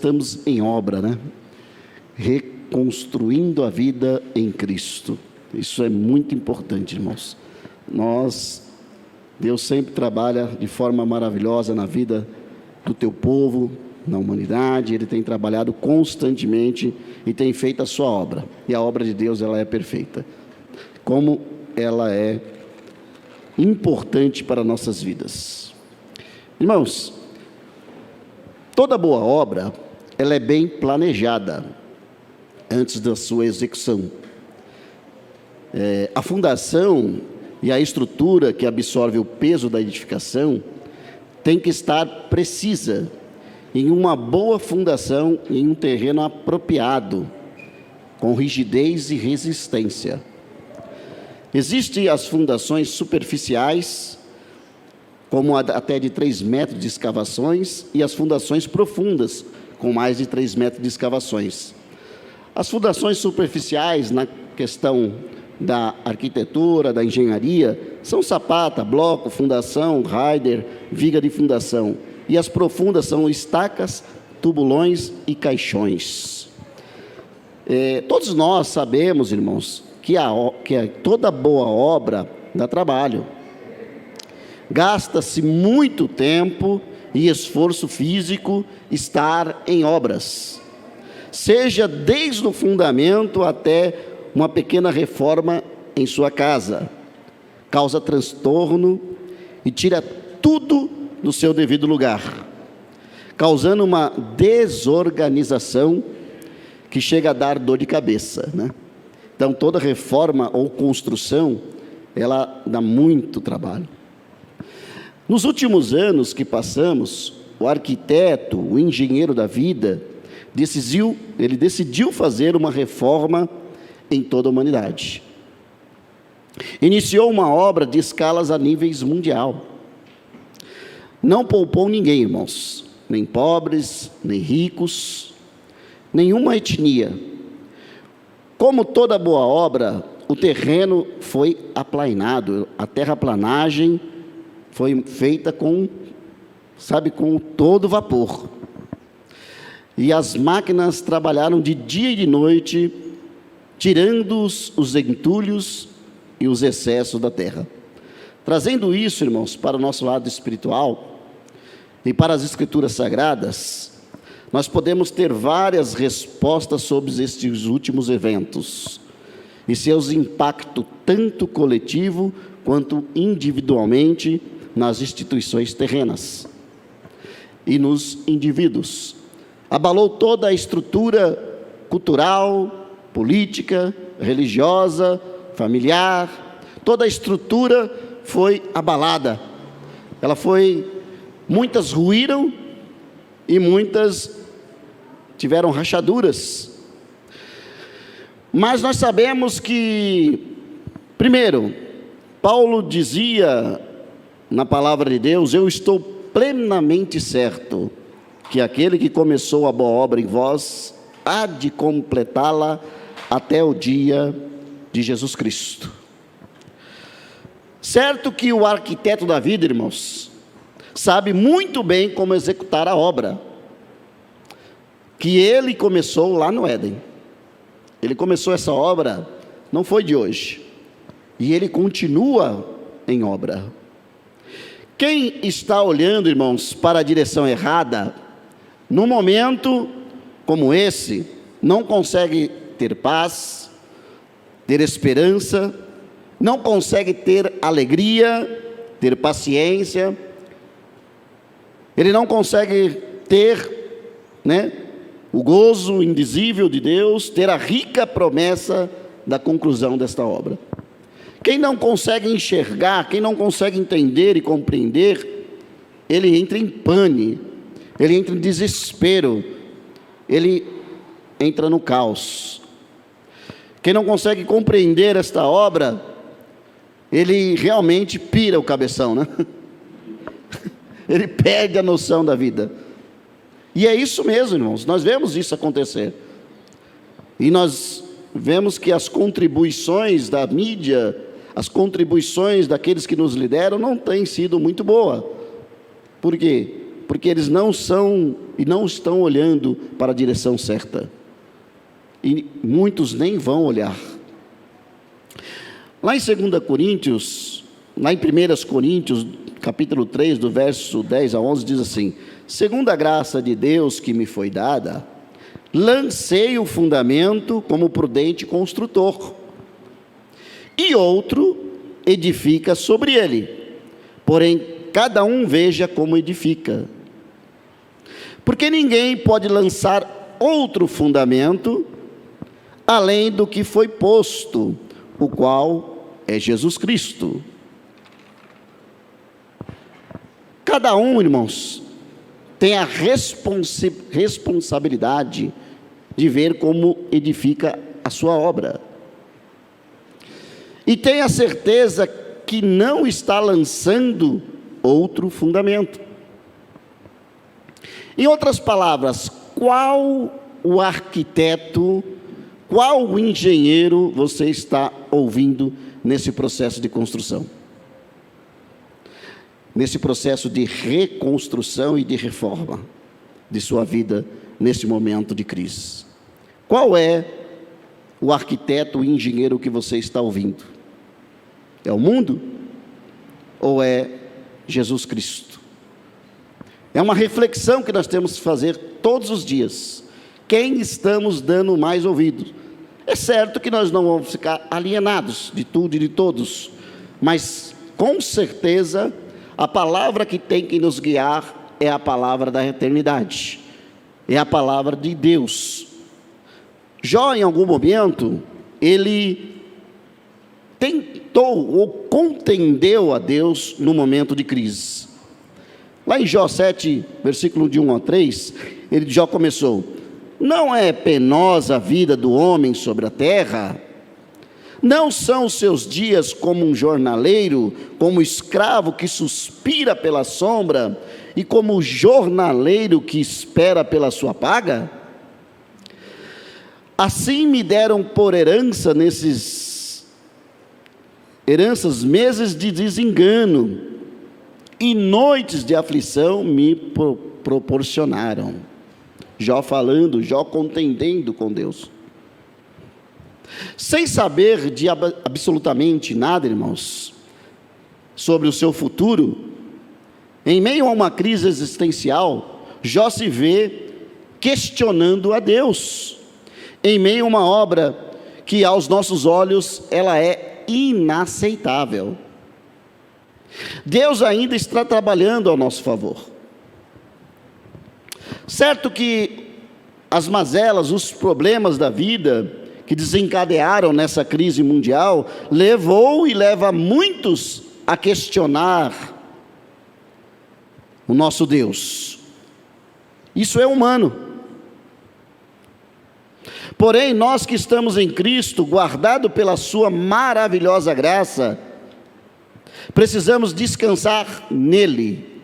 estamos em obra, né? Reconstruindo a vida em Cristo. Isso é muito importante, irmãos. Deus sempre trabalha de forma maravilhosa na vida do teu povo, na humanidade. Ele tem trabalhado constantemente e tem feito a sua obra. E a obra de Deus, ela é perfeita. Como ela é importante para nossas vidas. Irmãos, toda boa obra, ela é bem planejada antes da sua execução. A fundação e a estrutura que absorve o peso da edificação tem que estar precisa, em uma boa fundação, em um terreno apropriado, com rigidez e resistência. Existem as fundações superficiais, como até de 3 metros de escavações, e as fundações profundas, com mais de 3 metros de escavações. As fundações superficiais, na questão da arquitetura, da engenharia, são sapata, bloco, fundação, rider, viga de fundação. E as profundas são estacas, tubulões e caixões. Todos nós sabemos, irmãos, que toda boa obra dá trabalho. Gasta-se muito tempo e esforço físico estar em obras. Seja desde o fundamento até uma pequena reforma em sua casa. Causa transtorno e tira tudo do seu devido lugar, causando uma desorganização que chega a dar dor de cabeça, né? Então, toda reforma ou construção, ela dá muito trabalho. Nos últimos anos que passamos, o arquiteto, o engenheiro da vida, decidiu fazer uma reforma em toda a humanidade. Iniciou uma obra de escalas a níveis mundial. Não poupou ninguém, irmãos, nem pobres, nem ricos, nenhuma etnia. Como toda boa obra, o terreno foi aplainado, a terraplanagem foi feita com todo vapor. E as máquinas trabalharam de dia e de noite, tirando os entulhos e os excessos da terra. Trazendo isso, irmãos, para o nosso lado espiritual e para as Escrituras Sagradas, nós podemos ter várias respostas sobre estes últimos eventos e seus impactos, tanto coletivo quanto individualmente, nas instituições terrenas e nos indivíduos. Abalou toda a estrutura cultural, política, religiosa, familiar. Toda a estrutura foi abalada. Muitas ruíram e muitas tiveram rachaduras. Mas nós sabemos que, primeiro, Paulo dizia na palavra de Deus: eu estou plenamente certo que aquele que começou a boa obra em vós há de completá-la até o dia de Jesus Cristo. Certo que o arquiteto da vida, irmãos, sabe muito bem como executar a obra que ele começou lá no Éden. Ele começou essa obra, não foi de hoje, e ele continua em obra. Quem está olhando, irmãos, para a direção errada, num momento como esse, não consegue ter paz, ter esperança, não consegue ter alegria, ter paciência, ele não consegue ter, o gozo indizível de Deus, ter a rica promessa da conclusão desta obra. Quem não consegue enxergar, quem não consegue entender e compreender, ele entra em pane, ele entra em desespero, ele entra no caos. Quem não consegue compreender esta obra, ele realmente pira o cabeção, né? Ele perde a noção da vida. E é isso mesmo, irmãos, nós vemos isso acontecer. E nós vemos que as contribuições da mídia, as contribuições daqueles que nos lideram não têm sido muito boas. Por quê? porque eles não estão olhando para a direção certa. E muitos nem vão olhar. Lá em 2 Coríntios, lá em 1 Coríntios, capítulo 3, do verso 10 a 11, diz assim: segundo a graça de Deus que me foi dada, lancei o fundamento como prudente construtor, e outro edifica sobre ele, porém cada um veja como edifica. Porque ninguém pode lançar outro fundamento além do que foi posto, o qual é Jesus Cristo. Cada um, irmãos, tem a responsabilidade de ver como edifica a sua obra. E tenha certeza que não está lançando outro fundamento. Em outras palavras, qual o arquiteto, qual o engenheiro você está ouvindo nesse processo de construção? Nesse processo de reconstrução e de reforma de sua vida nesse momento de crise. Qual é o arquiteto, o engenheiro que você está ouvindo? É o mundo? Ou é Jesus Cristo? É uma reflexão que nós temos que fazer todos os dias. Quem estamos dando mais ouvido? É certo que nós não vamos ficar alienados de tudo e de todos, mas com certeza a palavra que tem que nos guiar é a palavra da eternidade, é a palavra de Deus. Jó, em algum momento, ele tentou ou contendeu a Deus no momento de crise. Lá em Jó 7, versículo de 1 a 3, Jó começou: não é penosa a vida do homem sobre a terra? Não são os seus dias como um jornaleiro, como escravo que suspira pela sombra, e como jornaleiro que espera pela sua paga? Assim me deram por heranças meses de desengano, e noites de aflição me proporcionaram. Jó falando, Jó contendendo com Deus. Sem saber de absolutamente nada, irmãos, sobre o seu futuro, em meio a uma crise existencial, Jó se vê questionando a Deus, em meio a uma obra que aos nossos olhos ela é inaceitável. Deus ainda está trabalhando ao nosso favor. Certo que as mazelas, os problemas da vida que desencadearam nessa crise mundial, levou e leva muitos a questionar o nosso Deus. Isso é humano. Porém, nós que estamos em Cristo, guardado pela sua maravilhosa graça, precisamos descansar nele,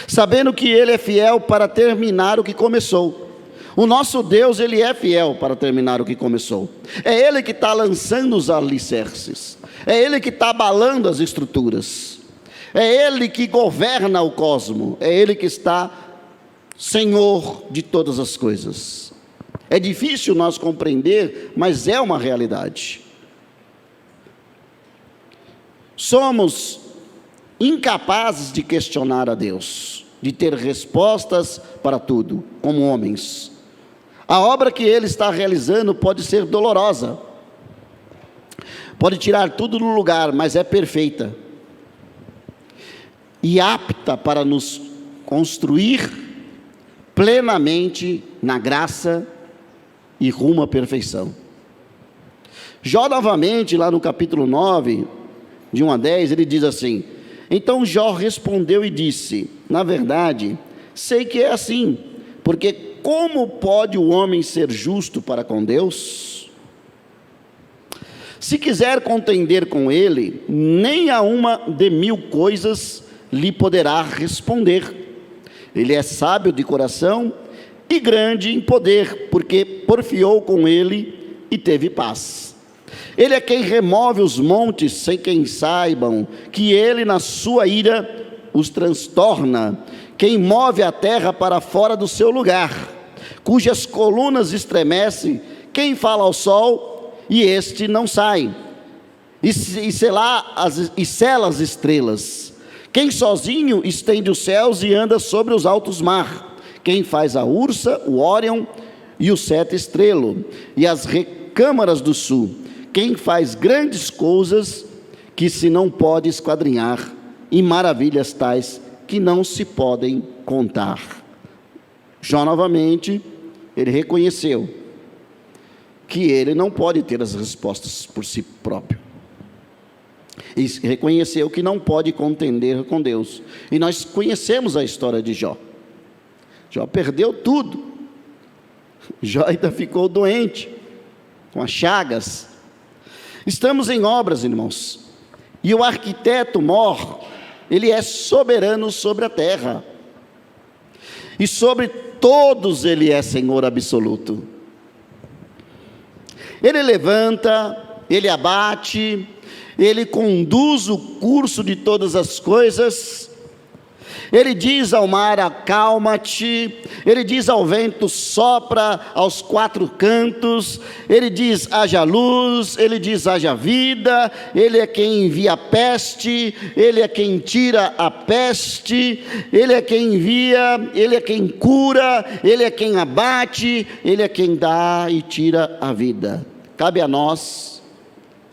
sabendo que ele é fiel para terminar o que começou. O nosso Deus, ele é fiel para terminar o que começou. É ele que está lançando os alicerces, é ele que está abalando as estruturas, é ele que governa o cosmo, é ele que está Senhor de todas as coisas. É difícil nós compreender, mas é uma realidade. Somos incapazes de questionar a Deus, de ter respostas para tudo, como homens. A obra que ele está realizando pode ser dolorosa, pode tirar tudo do lugar, mas é perfeita e apta para nos construir plenamente na graça e rumo à perfeição. Jó novamente, lá no capítulo 9, de 1 a 10, ele diz assim: então Jó respondeu e disse: na verdade, sei que é assim, porque como pode o homem ser justo para com Deus? Se quiser contender com ele, nem a uma de 1000 coisas lhe poderá responder. Ele é sábio de coração e grande em poder, porque porfiou com ele e teve paz. Ele é quem remove os montes sem quem saibam, que ele na sua ira os transtorna, quem move a terra para fora do seu lugar, cujas colunas estremecem, quem fala ao sol e este não sai, e sela as estrelas, quem sozinho estende os céus e anda sobre os altos mar, quem faz a Ursa, o Órion e o sete estrelo, e as recâmaras do sul, quem faz grandes coisas que se não pode esquadrinhar, e maravilhas tais que não se podem contar. Jó novamente, ele reconheceu que ele não pode ter as respostas por si próprio, e reconheceu que não pode contender com Deus. E nós conhecemos a história de Jó. Jó perdeu tudo. Jó ainda ficou doente, com as chagas. Estamos em obras, irmãos, e o arquiteto Mor, ele é soberano sobre a terra, e sobre todos ele é Senhor absoluto. Ele levanta, ele abate, ele conduz o curso de todas as coisas. Ele diz ao mar: acalma-te. Ele diz ao vento: sopra aos quatro cantos. Ele diz: haja luz. Ele diz: haja vida. Ele é quem envia a peste. Ele é quem tira a peste. Ele é quem envia. Ele é quem cura. Ele é quem abate. Ele é quem dá e tira a vida. Cabe a nós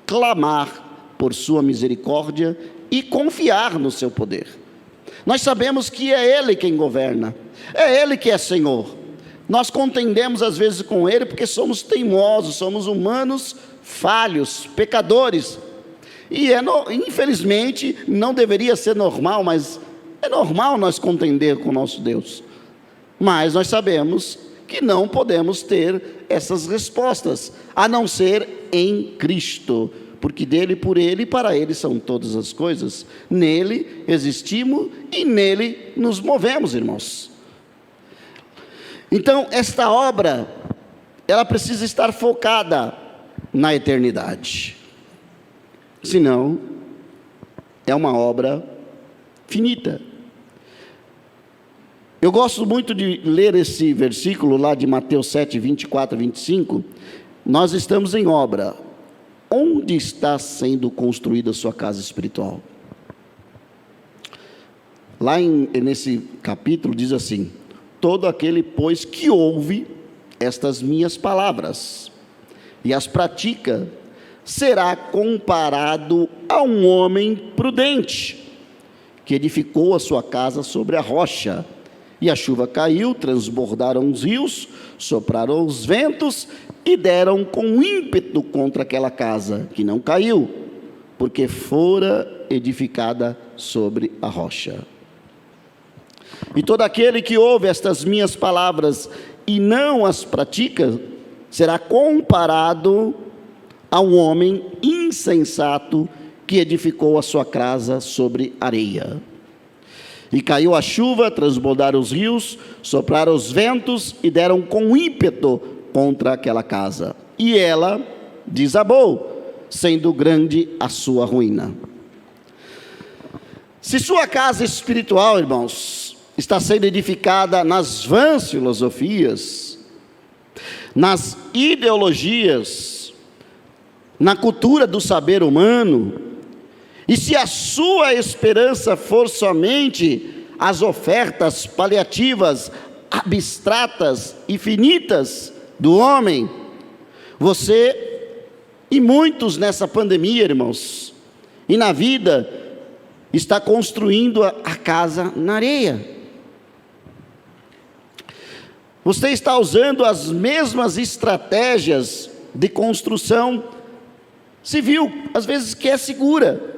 clamar por sua misericórdia e confiar no seu poder. Nós sabemos que é Ele quem governa, é Ele que é Senhor. Nós contendemos às vezes com Ele porque somos teimosos, somos humanos falhos, pecadores. E infelizmente não deveria ser normal, mas é normal nós contender com o nosso Deus. Mas nós sabemos que não podemos ter essas respostas, a não ser em Cristo, porque dele, por ele e para ele são todas as coisas. Nele existimos e nele nos movemos, irmãos. Então, esta obra, ela precisa estar focada na eternidade, senão é uma obra finita. Eu gosto muito de ler esse versículo lá de Mateus 7, 24 a 25. Nós estamos em obra. Onde está sendo construída a sua casa espiritual? Lá nesse capítulo diz assim: todo aquele, pois, que ouve estas minhas palavras e as pratica, será comparado a um homem prudente, que edificou a sua casa sobre a rocha. E a chuva caiu, transbordaram os rios, sopraram os ventos e deram com ímpeto contra aquela casa, que não caiu, porque fora edificada sobre a rocha. E todo aquele que ouve estas minhas palavras e não as pratica, será comparado a um homem insensato que edificou a sua casa sobre areia. E caiu a chuva, transbordaram os rios, sopraram os ventos e deram com ímpeto contra aquela casa. E ela desabou, sendo grande a sua ruína. Se sua casa espiritual, irmãos, está sendo edificada nas vãs filosofias, nas ideologias, na cultura do saber humano, e se a sua esperança for somente as ofertas paliativas, abstratas e finitas do homem, você e muitos nessa pandemia, irmãos, e na vida, está construindo a casa na areia. Você está usando as mesmas estratégias de construção civil, às vezes que é segura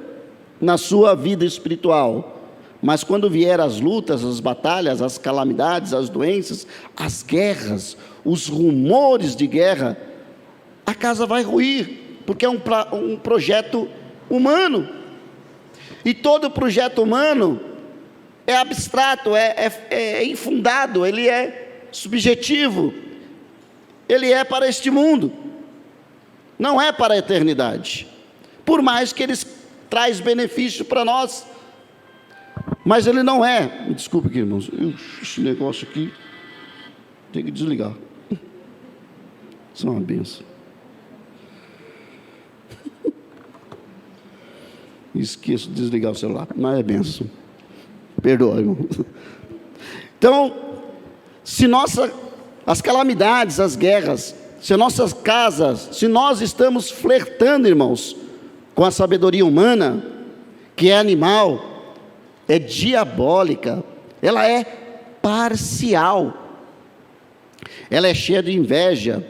na sua vida espiritual, mas quando vier as lutas, as batalhas, as calamidades, as doenças, as guerras, os rumores de guerra, a casa vai ruir, porque é um projeto humano, e todo projeto humano é abstrato, é infundado, ele é subjetivo, ele é para este mundo, não é para a eternidade, por mais que eles traz benefício para nós, Mas ele não é. Me desculpe aqui, irmãos. Esse negócio aqui tem que desligar. Isso é uma benção. Esqueço de desligar o celular, mas é benção. Perdoa, irmão. Então, se as calamidades, as guerras, se nossas casas, se nós estamos flertando, irmãos, com a sabedoria humana, que é animal, é diabólica, ela é parcial, ela é cheia de inveja,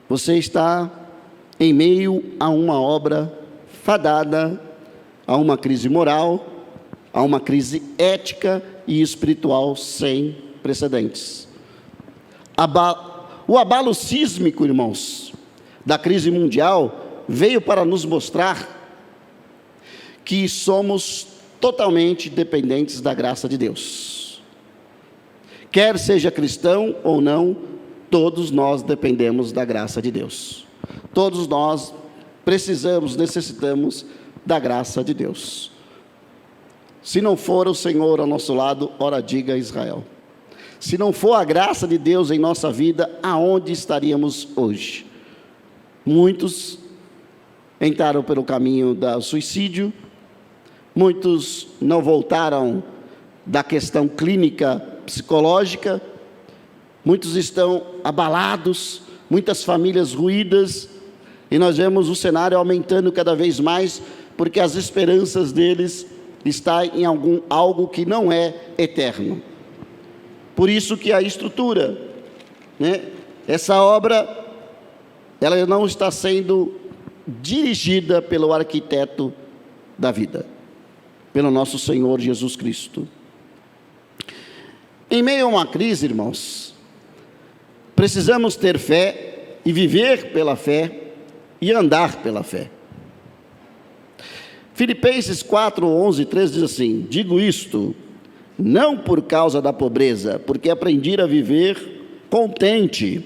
você está em meio a uma obra fadada, a uma crise moral, a uma crise ética e espiritual sem precedentes. O abalo sísmico, irmãos, da crise mundial, veio para nos mostrar que somos totalmente dependentes da graça de Deus. Quer seja cristão ou não, todos nós dependemos da graça de Deus. Todos nós necessitamos da graça de Deus. Se não for o Senhor ao nosso lado, ora diga Israel. Se não for a graça de Deus em nossa vida, aonde estaríamos hoje? Muitos entraram pelo caminho do suicídio, muitos não voltaram da questão clínica, psicológica, muitos estão abalados, muitas famílias ruídas, e nós vemos o cenário aumentando cada vez mais, porque as esperanças deles estão em algo que não é eterno. Por isso que a estrutura, essa obra, ela não está sendo dirigida pelo arquiteto da vida, pelo nosso Senhor Jesus Cristo. Em meio a uma crise, irmãos, precisamos ter fé e viver pela fé e andar pela fé. Filipenses 4, 11, 13 diz assim: digo isto, não por causa da pobreza, porque aprendi a viver contente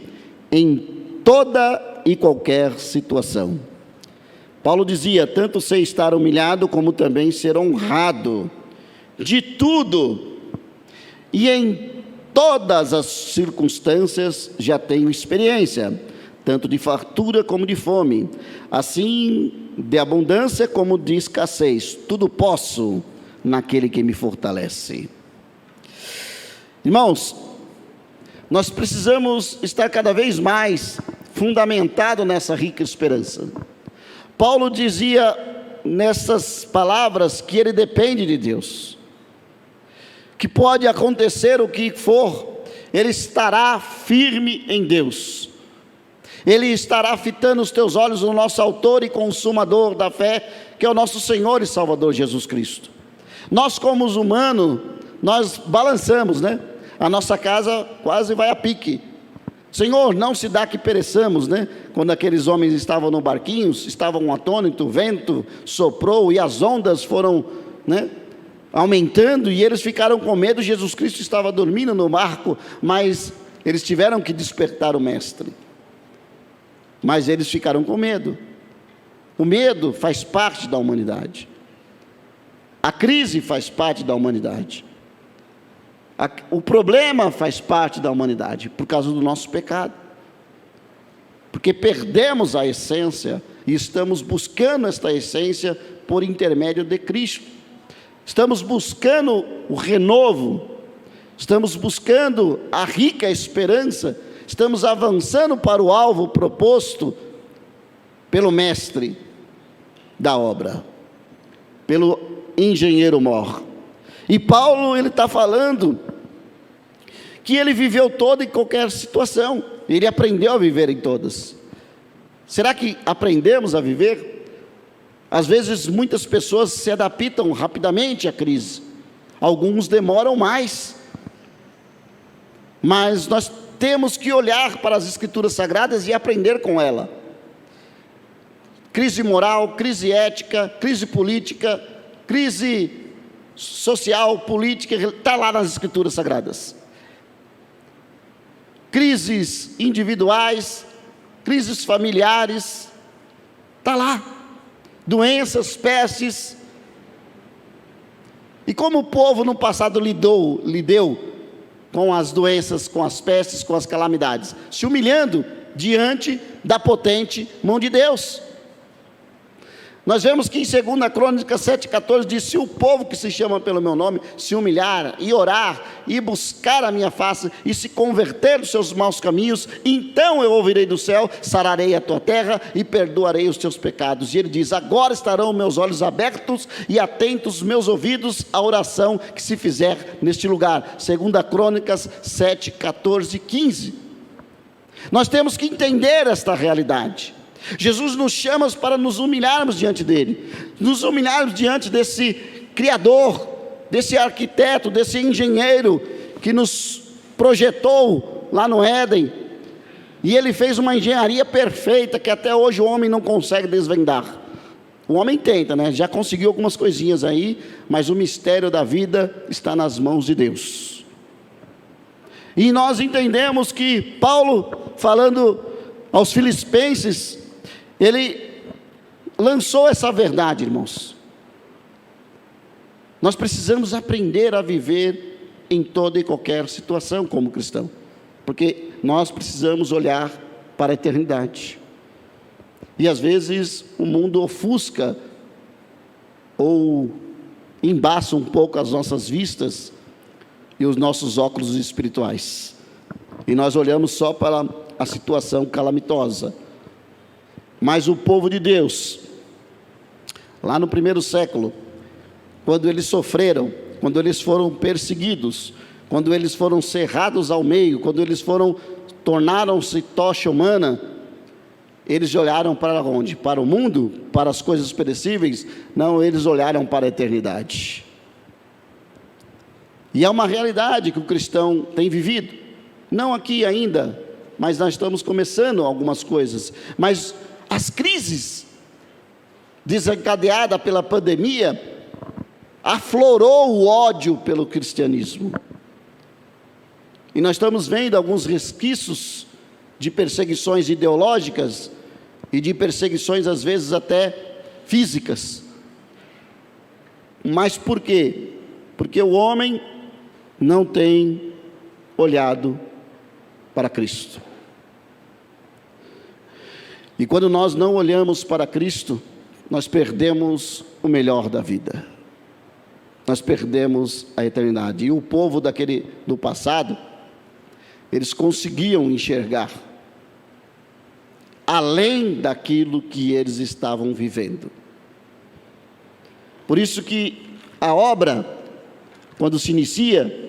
em toda e qualquer situação. Paulo dizia: tanto sei estar humilhado, como também ser honrado, de tudo, e em todas as circunstâncias já tenho experiência, tanto de fartura como de fome, assim de abundância como de escassez, tudo posso naquele que me fortalece. Irmãos, nós precisamos estar cada vez mais fundamentado nessa rica esperança. Paulo dizia nessas palavras que ele depende de Deus, que pode acontecer o que for, ele estará firme em Deus, ele estará fitando os teus olhos no nosso autor e consumador da fé, que é o nosso Senhor e Salvador Jesus Cristo. Nós, como os humanos, nós balançamos, a nossa casa quase vai a pique. Senhor, não se dá que pereçamos, Quando aqueles homens estavam no barquinho, estavam atônitos, o vento soprou e as ondas foram, aumentando, e eles ficaram com medo. Jesus Cristo estava dormindo no barco, mas eles tiveram que despertar o mestre. Mas eles ficaram com medo. O medo faz parte da humanidade. A crise faz parte da humanidade. O problema faz parte da humanidade, por causa do nosso pecado. Porque perdemos a essência, e estamos buscando esta essência por intermédio de Cristo. Estamos buscando o renovo, estamos buscando a rica esperança, estamos avançando para o alvo proposto pelo mestre da obra, pelo engenheiro mor. E Paulo, ele está falando que ele viveu toda e qualquer situação, ele aprendeu a viver em todas. Será que aprendemos a viver? Às vezes muitas pessoas se adaptam rapidamente à crise, alguns demoram mais, mas nós temos que olhar para as Escrituras Sagradas e aprender com ela. Crise moral, crise ética, crise política, crise social, política, está lá nas Escrituras Sagradas. Crises individuais, crises familiares, está lá. Doenças, pestes, E como o povo no passado lidou com as doenças, com as pestes, com as calamidades? Se humilhando diante da potente mão de Deus. Nós vemos que em 2 Crônicas 7,14 diz: se o povo que se chama pelo meu nome se humilhar e orar e buscar a minha face e se converter dos seus maus caminhos, então eu ouvirei do céu, sararei a tua terra e perdoarei os teus pecados. E ele diz: agora estarão meus olhos abertos e atentos meus ouvidos à oração que se fizer neste lugar. 2 Crônicas 7,14 e 15. Nós temos que entender esta realidade. Jesus nos chama para nos humilharmos diante dele, nos humilharmos diante desse Criador, desse arquiteto, desse engenheiro que nos projetou lá no Éden, e ele fez uma engenharia perfeita que até hoje o homem não consegue desvendar. O homem tenta, né? Já conseguiu algumas coisinhas aí, mas o mistério da vida está nas mãos de Deus. E nós entendemos que Paulo, falando aos Filipenses, ele lançou essa verdade, irmãos. Nós precisamos aprender a viver em toda e qualquer situação como cristão, porque nós precisamos olhar para a eternidade. E às vezes o mundo ofusca ou embaça um pouco as nossas vistas e os nossos óculos espirituais, e nós olhamos só para a situação calamitosa. Mas o povo de Deus, lá no primeiro século, quando eles sofreram, quando eles foram perseguidos, quando eles foram cerrados ao meio, quando eles tornaram-se tocha humana, eles olharam para onde? Para o mundo? Para as coisas perecíveis? Não, eles olharam para a eternidade. E é uma realidade que o cristão tem vivido, não aqui ainda, mas nós estamos começando algumas coisas. Mas as crises desencadeadas pela pandemia aflorou o ódio pelo cristianismo, e nós estamos vendo alguns resquícios de perseguições ideológicas e de perseguições às vezes até físicas. Mas por quê? Porque o homem não tem olhado para Cristo. E quando nós não olhamos para Cristo, nós perdemos o melhor da vida, nós perdemos a eternidade. E o povo do passado, eles conseguiam enxergar além daquilo que eles estavam vivendo. Por isso que a obra, quando se inicia,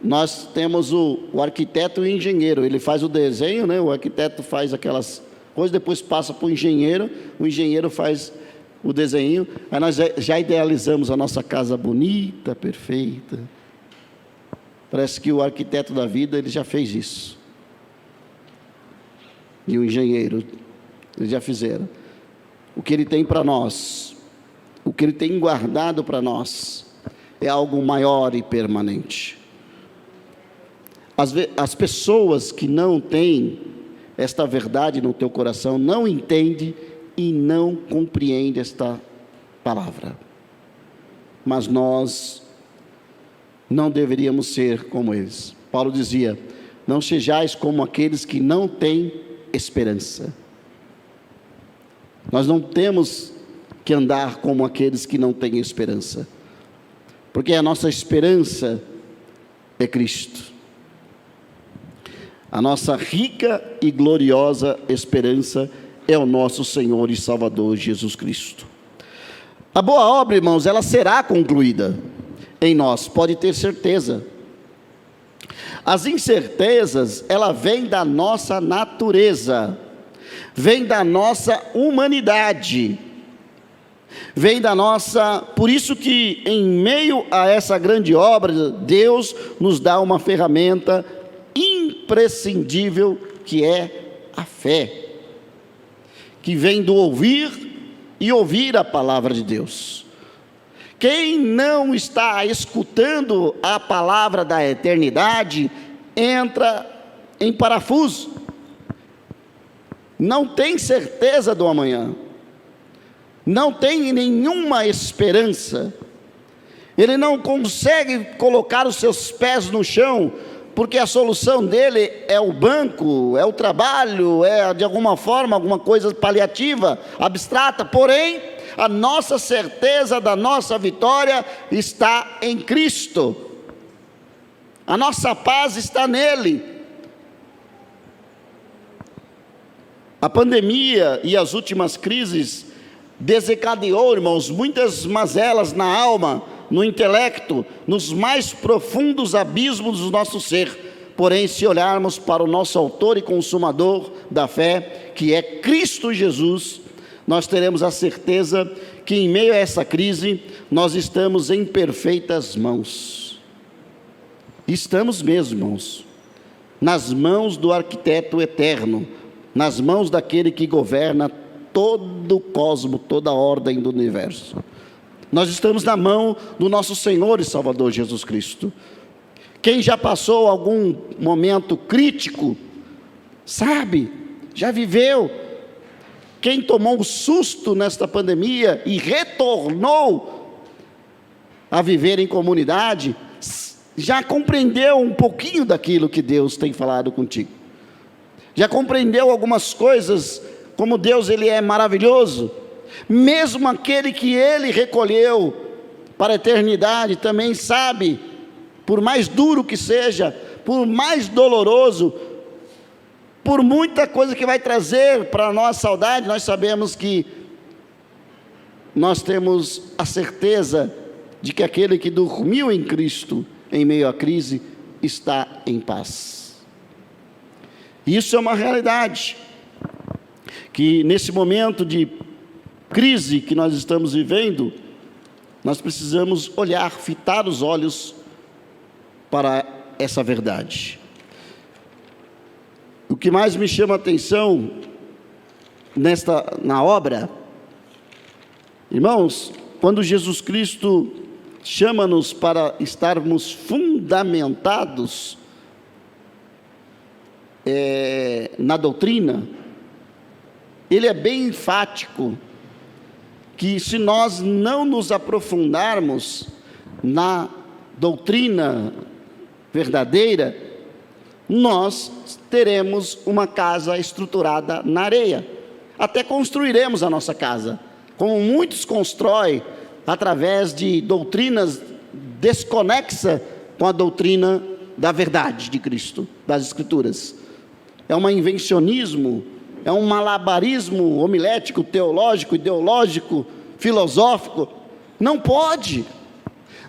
nós temos o arquiteto e o engenheiro. Ele faz o desenho, né? O arquiteto faz aquelas coisas, depois passa para o engenheiro faz o desenho. Aí nós já idealizamos a nossa casa bonita, perfeita. Parece que o arquiteto da vida, ele já fez isso. E o engenheiro, eles já fizeram. O que ele tem para nós, o que ele tem guardado para nós, é algo maior e permanente. As pessoas que não têm esta verdade no teu coração, não entendem e não compreendem esta palavra. Mas nós não deveríamos ser como eles. Paulo dizia: não sejais como aqueles que não têm esperança. Nós não temos que andar como aqueles que não têm esperança, porque a nossa esperança é Cristo. A nossa rica e gloriosa esperança é o nosso Senhor e Salvador Jesus Cristo. A boa obra, irmãos, ela será concluída em nós, pode ter certeza. As incertezas, ela vem da nossa natureza, vem da nossa humanidade, vem da nossa... Por isso que em meio a essa grande obra, Deus nos dá uma ferramenta imprescindível, que é a fé, que vem do ouvir e ouvir a palavra de Deus. Quem não está escutando a palavra da eternidade, entra em parafuso, não tem certeza do amanhã, não tem nenhuma esperança. Ele não consegue colocar os seus pés no chão, porque a solução dele é o banco, é o trabalho, é de alguma forma, alguma coisa paliativa, abstrata. Porém, a nossa certeza da nossa vitória está em Cristo. A nossa paz está nele. A pandemia e as últimas crises desencadeou, irmãos, muitas mazelas na alma, no intelecto, nos mais profundos abismos do nosso ser. Porém, se olharmos para o nosso autor e consumador da fé, que é Cristo Jesus, nós teremos a certeza que em meio a essa crise, nós estamos em perfeitas mãos. Estamos mesmo, irmãos, nas mãos do arquiteto eterno, nas mãos daquele que governa todo o cosmo, toda a ordem do universo. Nós estamos na mão do nosso Senhor e Salvador Jesus Cristo. Quem já passou algum momento crítico, sabe, já viveu. Quem tomou um susto nesta pandemia e retornou a viver em comunidade, já compreendeu um pouquinho daquilo que Deus tem falado contigo. Já compreendeu algumas coisas, como Deus ele é maravilhoso. Mesmo aquele que ele recolheu para a eternidade também sabe, por mais duro que seja, por mais doloroso, por muita coisa que vai trazer para nós saudade, nós sabemos que nós temos a certeza de que aquele que dormiu em Cristo em meio à crise está em paz. Isso é uma realidade, que nesse momento de crise que nós estamos vivendo, nós precisamos olhar, fitar os olhos para essa verdade. O que mais me chama a atenção na obra, irmãos, quando Jesus Cristo chama-nos para estarmos fundamentados na doutrina, ele é bem enfático, que se nós não nos aprofundarmos na doutrina verdadeira, nós teremos uma casa estruturada na areia. Até construiremos a nossa casa, como muitos constroem, através de doutrinas desconexas com a doutrina da verdade de Cristo, das Escrituras. É um invencionismo, é um malabarismo homilético, teológico, ideológico, filosófico. Não pode.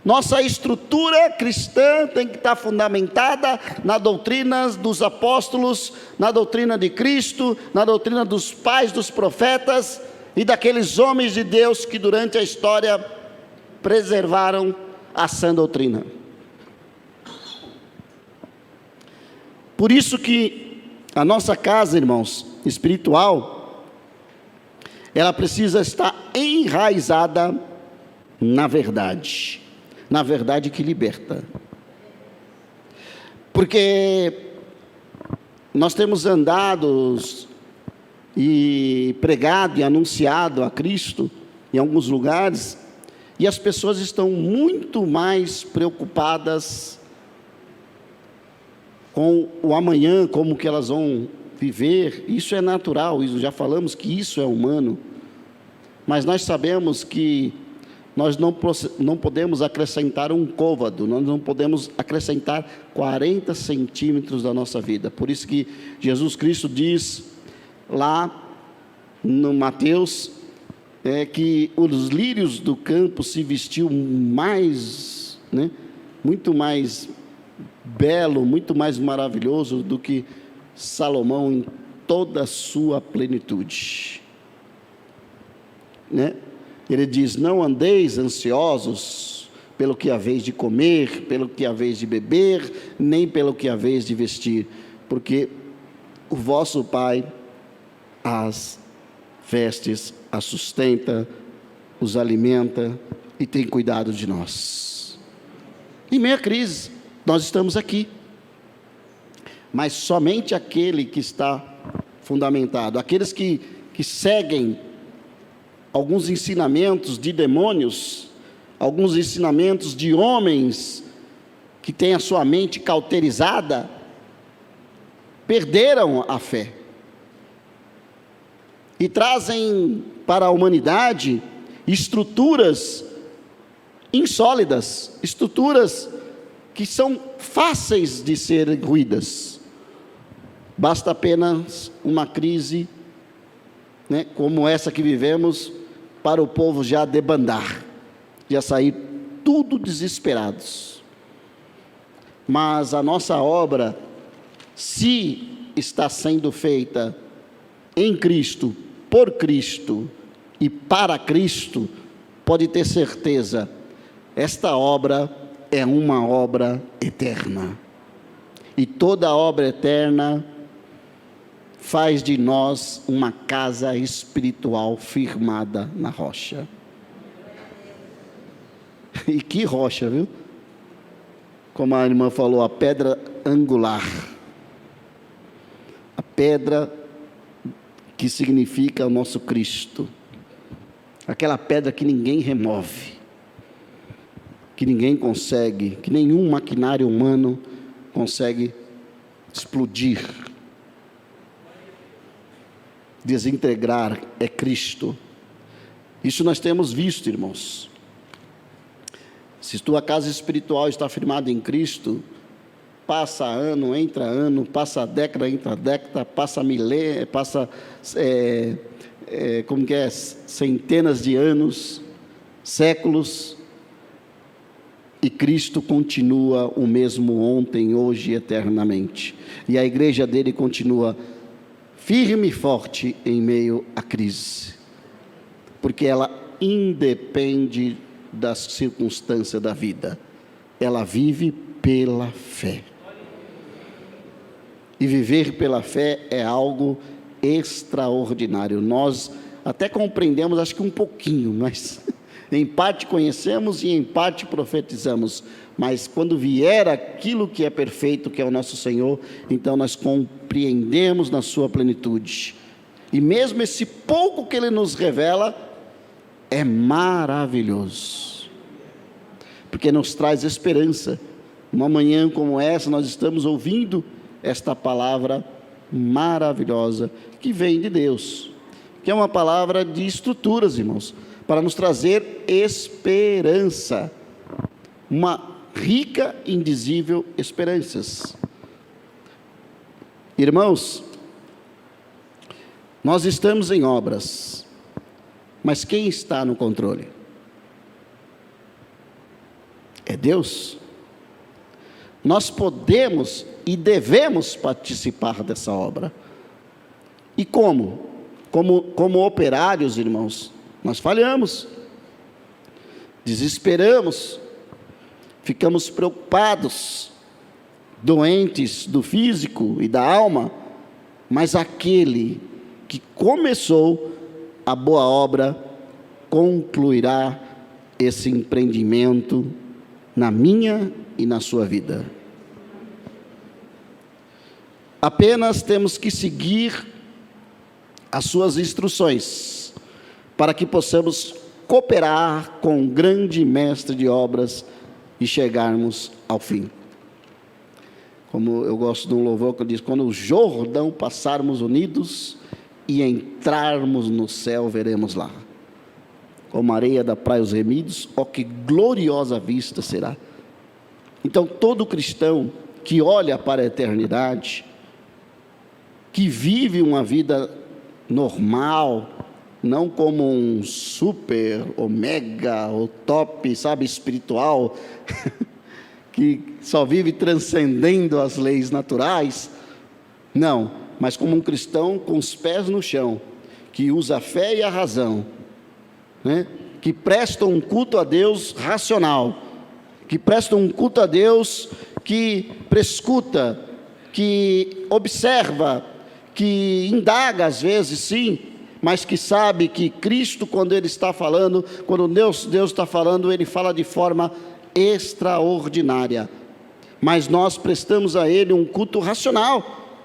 Nossa estrutura cristã tem que estar fundamentada na doutrina dos apóstolos, na doutrina de Cristo, na doutrina dos pais, dos profetas e daqueles homens de Deus que durante a história preservaram a sã doutrina. Por isso que a nossa casa, irmãos, espiritual, ela precisa estar enraizada na verdade que liberta. Porque nós temos andado e pregado e anunciado a Cristo em alguns lugares, e as pessoas estão muito mais preocupadas com o amanhã, como que elas vão viver. Isso é natural, já falamos que isso é humano, mas nós sabemos que nós não podemos acrescentar um côvado, nós não podemos acrescentar 40 centímetros da nossa vida. Por isso que Jesus Cristo diz lá no Mateus, que os lírios do campo se vestiu mais, muito mais belo, muito mais maravilhoso do que Salomão em toda a sua plenitude. Ele diz: não andeis ansiosos pelo que haveis de comer, pelo que haveis de beber, nem pelo que haveis de vestir, porque o vosso Pai as vestes, as sustenta, os alimenta e tem cuidado de nós. Em meia crise, nós estamos aqui, mas somente aquele que está fundamentado, aqueles que seguem alguns ensinamentos de demônios, alguns ensinamentos de homens que têm a sua mente cauterizada, perderam a fé e trazem para a humanidade estruturas insólidas, estruturas que são fáceis de serem ruídas. Basta apenas uma crise, como essa que vivemos, para o povo já debandar, já sair tudo desesperados. Mas a nossa obra, se está sendo feita em Cristo, por Cristo e para Cristo, pode ter certeza, esta obra é uma obra eterna. E toda obra eterna faz de nós uma casa espiritual firmada na rocha. E que rocha, viu? Como a irmã falou, a pedra angular. A pedra que significa o nosso Cristo. Aquela pedra que ninguém remove, que ninguém consegue, que nenhum maquinário humano consegue explodir, desintegrar, é Cristo. Isso nós temos visto, irmãos. Se tua casa espiritual está firmada em Cristo, passa ano, entra ano, passa década, entra década, passa milênio, passa centenas de anos, séculos, e Cristo continua o mesmo ontem, hoje e eternamente. E a igreja dele continua firme e forte em meio à crise, porque ela independe das circunstâncias da vida, ela vive pela fé. E viver pela fé é algo extraordinário. Nós até compreendemos, acho que um pouquinho, mas em parte conhecemos e em parte profetizamos. Mas quando vier aquilo que é perfeito, que é o nosso Senhor, então nós compreendemos na sua plenitude. E mesmo esse pouco que Ele nos revela é maravilhoso, porque nos traz esperança. Uma manhã como essa, nós estamos ouvindo esta palavra maravilhosa, que vem de Deus, que é uma palavra de estruturas, irmãos, para nos trazer esperança, uma rica, indizível esperanças. Irmãos, nós estamos em obras, mas quem está no controle? É Deus. Nós podemos e devemos participar dessa obra. E como? Como operários, irmãos, nós falhamos, desesperamos, ficamos preocupados, doentes do físico e da alma, mas aquele que começou a boa obra concluirá esse empreendimento na minha e na sua vida. Apenas temos que seguir as suas instruções, para que possamos cooperar com o grande mestre de obras e chegarmos ao fim. Como eu gosto de um louvor que diz: quando o Jordão passarmos unidos e entrarmos no céu, veremos lá, como a areia da praia os remidos, ó que gloriosa vista será. Então todo cristão que olha para a eternidade, que vive uma vida normal, não como um super, omega, ou top, espiritual, que só vive transcendendo as leis naturais, não, mas como um cristão com os pés no chão, que usa a fé e a razão, que presta um culto a Deus racional, que presta um culto a Deus que prescuta, que observa, que indaga às vezes sim, mas que sabe que Cristo, quando Ele está falando, quando Deus está falando, Ele fala de forma extraordinária, mas nós prestamos a Ele um culto racional.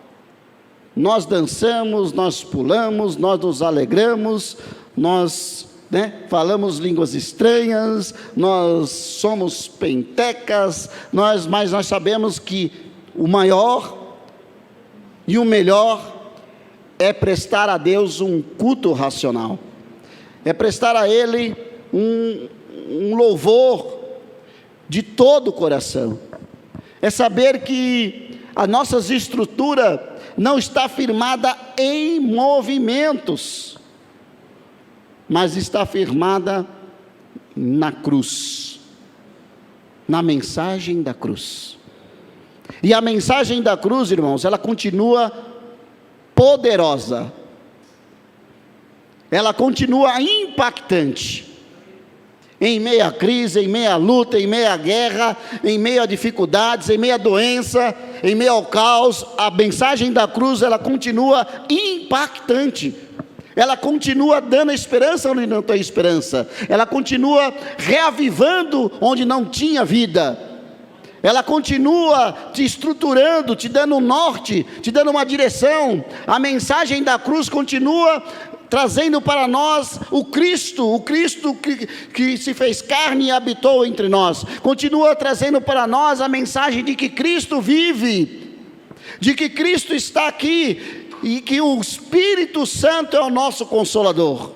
Nós dançamos, nós pulamos, nós nos alegramos, nós né? Falamos línguas estranhas, nós somos pentecas, mas nós sabemos que o maior e o melhor é prestar a Deus um culto racional, é prestar a Ele um louvor de todo o coração, é saber que a nossa estrutura não está firmada em movimentos, mas está firmada na cruz, na mensagem da cruz. E a mensagem da cruz, irmãos, ela continua poderosa, ela continua impactante, em meio à crise, em meio à luta, em meio à guerra, em meio a dificuldades, em meio à doença, em meio ao caos, a mensagem da cruz, ela continua impactante, ela continua dando esperança onde não tem esperança, ela continua reavivando onde não tinha vida, ela continua te estruturando, te dando um norte, te dando uma direção. A mensagem da cruz continua trazendo para nós o Cristo que se fez carne e habitou entre nós, continua trazendo para nós a mensagem de que Cristo vive, de que Cristo está aqui, e que o Espírito Santo é o nosso Consolador,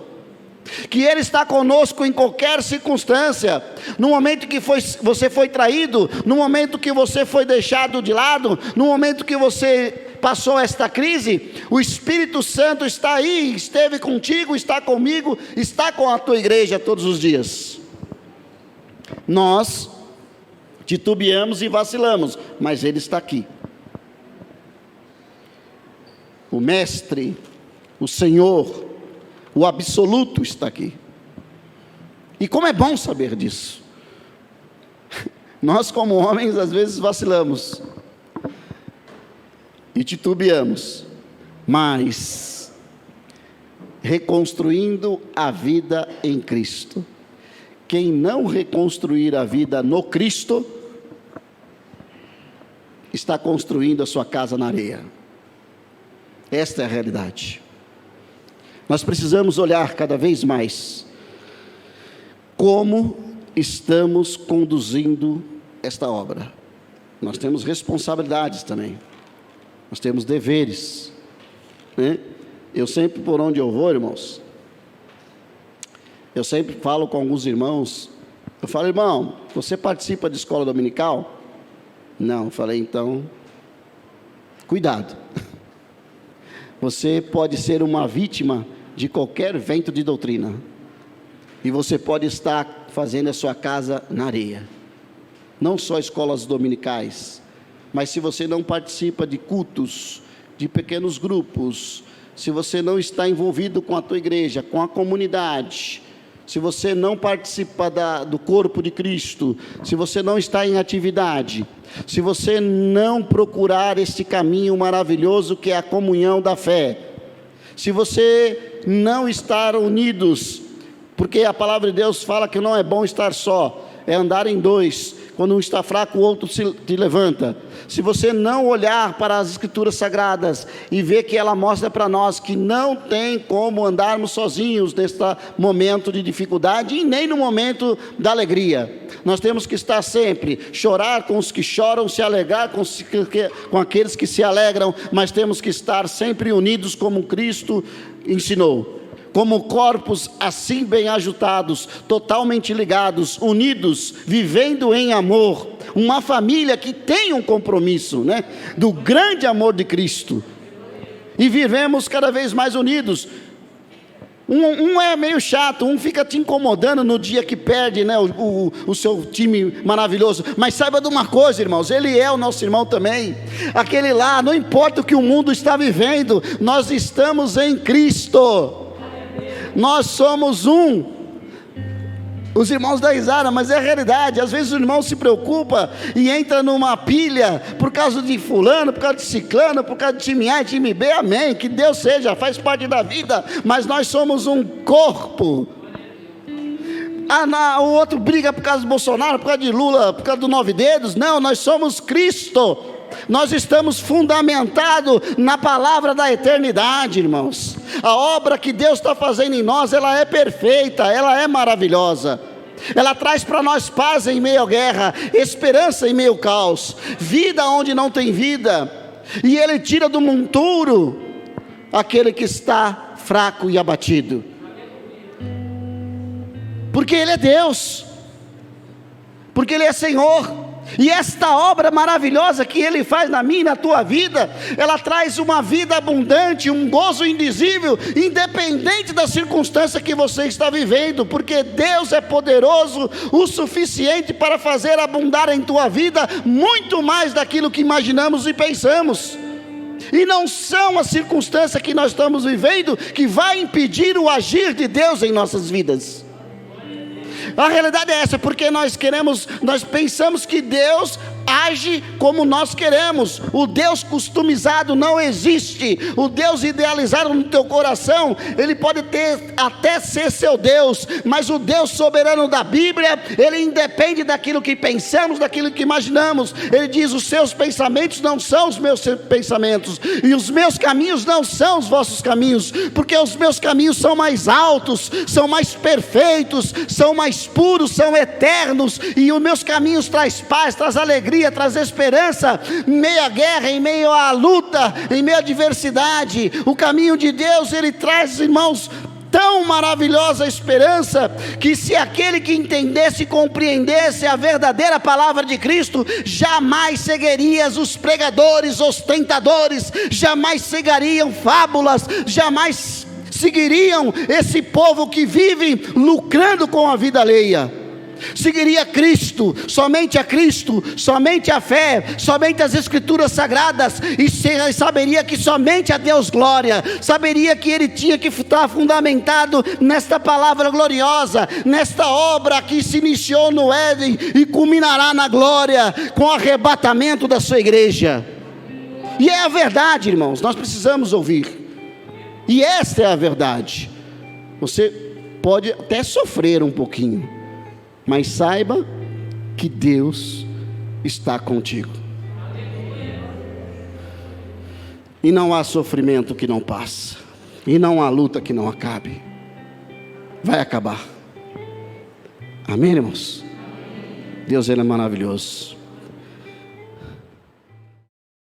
que Ele está conosco em qualquer circunstância, no momento que você foi traído, no momento que você foi deixado de lado, no momento que você passou esta crise, o Espírito Santo está aí, esteve contigo, está comigo, está com a tua igreja todos os dias. Nós titubeamos e vacilamos, mas Ele está aqui. O Mestre, o Senhor, o absoluto está aqui. E como é bom saber disso. Nós como homens às vezes vacilamos e titubeamos, mas reconstruindo a vida em Cristo. Quem não reconstruir a vida no Cristo, está construindo a sua casa na areia. Esta é a realidade. Nós precisamos olhar cada vez mais como estamos conduzindo esta obra. Nós temos responsabilidades também, nós temos deveres, né? Eu sempre, por onde eu vou, irmãos, eu sempre falo com alguns irmãos, eu falo: irmão, você participa de escola dominical? Não. Eu falei: então, cuidado, você pode ser uma vítima de qualquer vento de doutrina, e você pode estar fazendo a sua casa na areia. Não só escolas dominicais, mas se você não participa de cultos, de pequenos grupos, se você não está envolvido com a tua igreja, com a comunidade, se você não participa do corpo de Cristo, se você não está em atividade, se você não procurar este caminho maravilhoso que é a comunhão da fé, se você não estar unidos, porque a palavra de Deus fala que não é bom estar só, é andar em dois, quando um está fraco o outro se levanta. Se você não olhar para as escrituras sagradas e ver que ela mostra para nós que não tem como andarmos sozinhos neste momento de dificuldade e nem no momento da alegria, nós temos que estar sempre, chorar com os que choram, se alegrar com aqueles que se alegram, mas temos que estar sempre unidos como Cristo ensinou, como corpos assim bem ajutados, totalmente ligados, unidos, vivendo em amor, uma família que tem um compromisso, né, do grande amor de Cristo, e vivemos cada vez mais unidos. Um é meio chato, um fica te incomodando no dia que perde, né, o seu time maravilhoso, mas saiba de uma coisa, irmãos, ele é o nosso irmão também, aquele lá, não importa o que o mundo está vivendo, nós estamos em Cristo, nós somos um. Os irmãos da risada, mas é a realidade. Às vezes o irmão se preocupa e entra numa pilha por causa de fulano, por causa de ciclano, por causa de time A e time B, amém, que Deus seja, faz parte da vida, mas nós somos um corpo. O outro briga por causa de Bolsonaro, por causa de Lula, por causa do 9 dedos, não, nós somos Cristo, nós estamos fundamentados na palavra da eternidade, irmãos. A obra que Deus está fazendo em nós, ela é perfeita, ela é maravilhosa. Ela traz para nós paz em meio à guerra, esperança em meio ao caos, vida onde não tem vida, e Ele tira do monturo aquele que está fraco e abatido, porque Ele é Deus, porque Ele é Senhor. E esta obra maravilhosa que Ele faz na minha e na tua vida, ela traz uma vida abundante, um gozo indizível, independente da circunstância que você está vivendo, porque Deus é poderoso o suficiente para fazer abundar em tua vida muito mais daquilo que imaginamos e pensamos. E não são as circunstâncias que nós estamos vivendo que vai impedir o agir de Deus em nossas vidas. A realidade é essa, porque nós pensamos que Deus age como nós queremos. O Deus customizado não existe. O Deus idealizado no teu coração, ele pode até ser seu Deus, mas o Deus soberano da Bíblia, ele independe daquilo que pensamos, daquilo que imaginamos. Ele diz: os seus pensamentos não são os meus pensamentos, e os meus caminhos não são os vossos caminhos, porque os meus caminhos são mais altos, são mais perfeitos, são mais puros, são eternos, e os meus caminhos traz paz, traz alegria, traz esperança, em meio à guerra, em meio à luta, em meio à adversidade. O caminho de Deus, ele traz, irmãos, tão maravilhosa esperança, que se aquele que entendesse e compreendesse a verdadeira palavra de Cristo, jamais seguirias os pregadores ostentadores, jamais seguiriam fábulas, jamais seguiriam esse povo que vive lucrando com a vida alheia. Seguiria Cristo, somente a fé, somente as Escrituras Sagradas, e saberia que somente a Deus glória, saberia que ele tinha que estar fundamentado nesta palavra gloriosa, nesta obra que se iniciou no Éden e culminará na glória, com o arrebatamento da sua igreja. E é a verdade, irmãos, nós precisamos ouvir, e esta é a verdade. Você pode até sofrer um pouquinho, mas saiba que Deus está contigo. E não há sofrimento que não passa, e não há luta que não acabe. Vai acabar. Amém, irmãos? Deus, ele é maravilhoso.